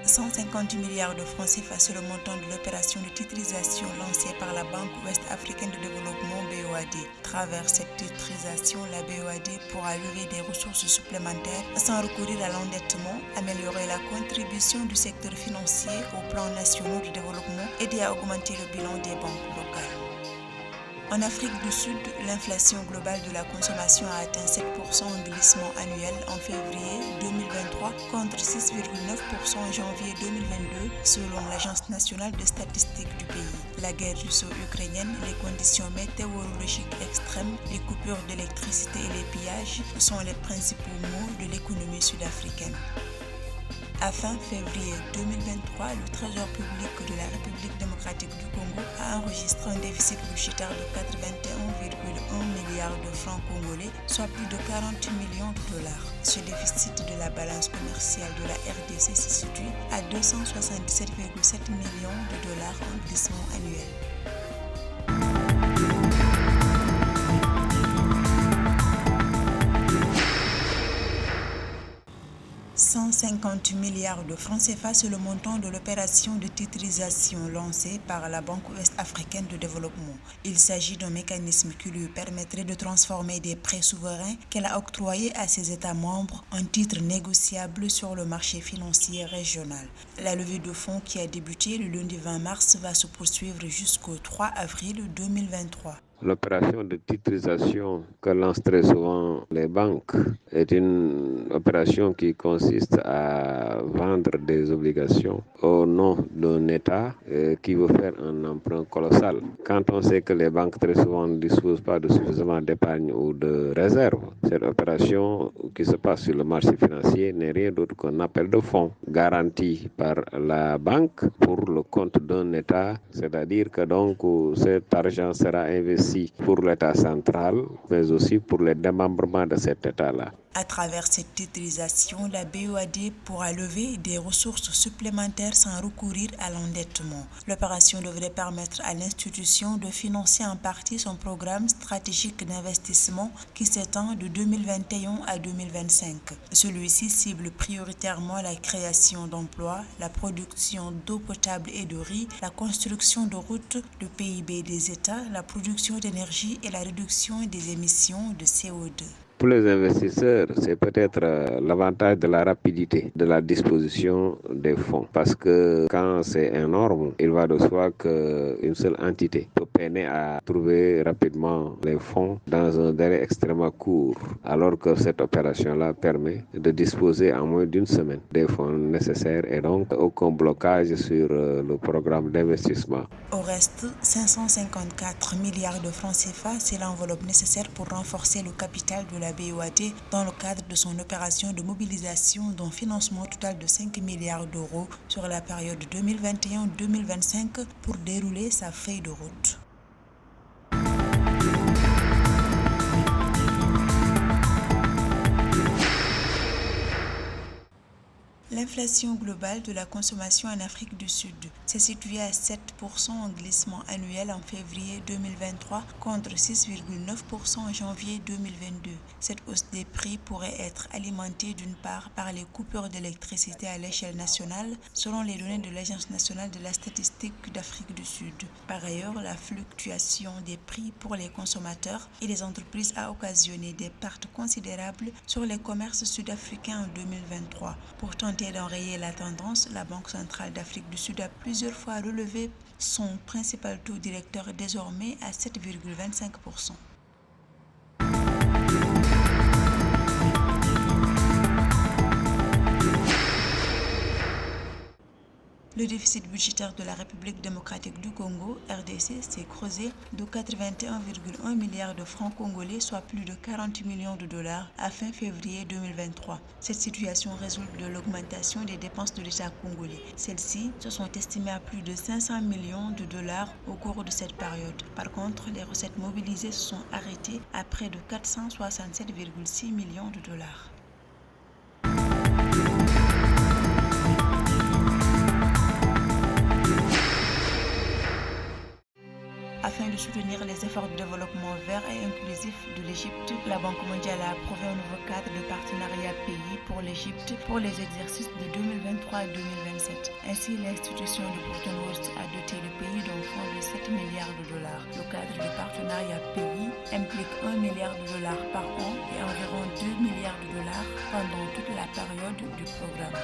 150 milliards de francs CFA, c'est le montant de l'opération de titrisation lancée par la Banque ouest-africaine de développement BOAD. À travers cette titrisation, la BOAD pourra lever des ressources supplémentaires sans recourir à l'endettement, améliorer la contribution du secteur financier au plan national de développement, aider à augmenter le bilan des banques locales. En Afrique du Sud, l'inflation globale de la consommation a atteint 7% en glissement annuel en février 2023 contre 6,9% en janvier 2022 selon l'Agence nationale de statistiques du pays. La guerre russo-ukrainienne, les conditions météorologiques extrêmes, les coupures d'électricité et les pillages sont les principaux maux de l'économie sud-africaine. À fin février 2023, le Trésor public de la République démocratique du Congo a enregistré un déficit budgétaire de 81,1 milliards de francs congolais, soit plus de 40 millions de dollars. Ce déficit de la balance commerciale de la RDC se situe à 277,7 millions de dollars en glissement annuel. 150 milliards de francs CFA, c'est le montant de l'opération de titrisation lancée par la Banque ouest-africaine de développement. Il s'agit d'un mécanisme qui lui permettrait de transformer des prêts souverains qu'elle a octroyés à ses États membres en titres négociables sur le marché financier régional. La levée de fonds qui a débuté le lundi 20 mars va se poursuivre jusqu'au 3 avril 2023. L'opération de titrisation que lancent très souvent les banques est une opération qui consiste à vendre des obligations au nom d'un État qui veut faire un emprunt colossal. Quand on sait que les banques très souvent ne disposent pas de suffisamment d'épargne ou de réserve, cette opération qui se passe sur le marché financier n'est rien d'autre qu'un appel de fonds garanti par la banque pour le compte d'un État, c'est-à-dire que donc cet argent sera investi pour l'État central, mais aussi pour les démembrements de cet État-là. À travers cette titrisation, la BOAD pourra lever des ressources supplémentaires sans recourir à l'endettement. L'opération devrait permettre à l'institution de financer en partie son programme stratégique d'investissement qui s'étend de 2021 à 2025. Celui-ci cible prioritairement la création d'emplois, la production d'eau potable et de riz, la construction de routes, le PIB des États, la production d'énergie et la réduction des émissions de CO2. Pour les investisseurs, c'est peut-être l'avantage de la rapidité de la disposition des fonds. Parce que quand c'est énorme, il va de soi qu'une seule entité peut peiner à trouver rapidement les fonds dans un délai extrêmement court. Alors que cette opération-là permet de disposer en moins d'une semaine des fonds nécessaires et donc aucun blocage sur le programme d'investissement. Au reste, 554 milliards de francs CFA, c'est l'enveloppe nécessaire pour renforcer le capital de la BOAD dans le cadre de son opération de mobilisation d'un financement total de 5 milliards d'euros sur la période 2021-2025 pour dérouler sa feuille de route. L'inflation globale de la consommation en Afrique du Sud s'est située à 7% en glissement annuel en février 2023 contre 6,9% en janvier 2022. Cette hausse des prix pourrait être alimentée d'une part par les coupures d'électricité à l'échelle nationale, selon les données de l'Agence nationale de la statistique d'Afrique du Sud. Par ailleurs, la fluctuation des prix pour les consommateurs et les entreprises a occasionné des pertes considérables sur les commerces sud-africains en 2023. Pour tenter d'enrayer la tendance, la Banque centrale d'Afrique du Sud a plusieurs fois relevé son principal taux directeur désormais à 7,25%. Le déficit budgétaire de la République démocratique du Congo, RDC, s'est creusé de 81,1 milliards de francs congolais, soit plus de 40 millions de dollars, à fin février 2023. Cette situation résulte de l'augmentation des dépenses de l'État congolais. Celles-ci se sont estimées à plus de 500 millions de dollars au cours de cette période. Par contre, les recettes mobilisées se sont arrêtées à près de 467,6 millions de dollars. Afin de soutenir les efforts de développement vert et inclusif de l'Égypte, la Banque mondiale a approuvé un nouveau cadre de partenariat pays pour l'Égypte pour les exercices de 2023 et 2027. Ainsi, l'institution de Bretton Woods a doté le pays d'un fonds de 7 milliards de dollars. Le cadre de partenariat pays implique 1 milliard de dollars par an et environ 2 milliards de dollars pendant toute la période du programme.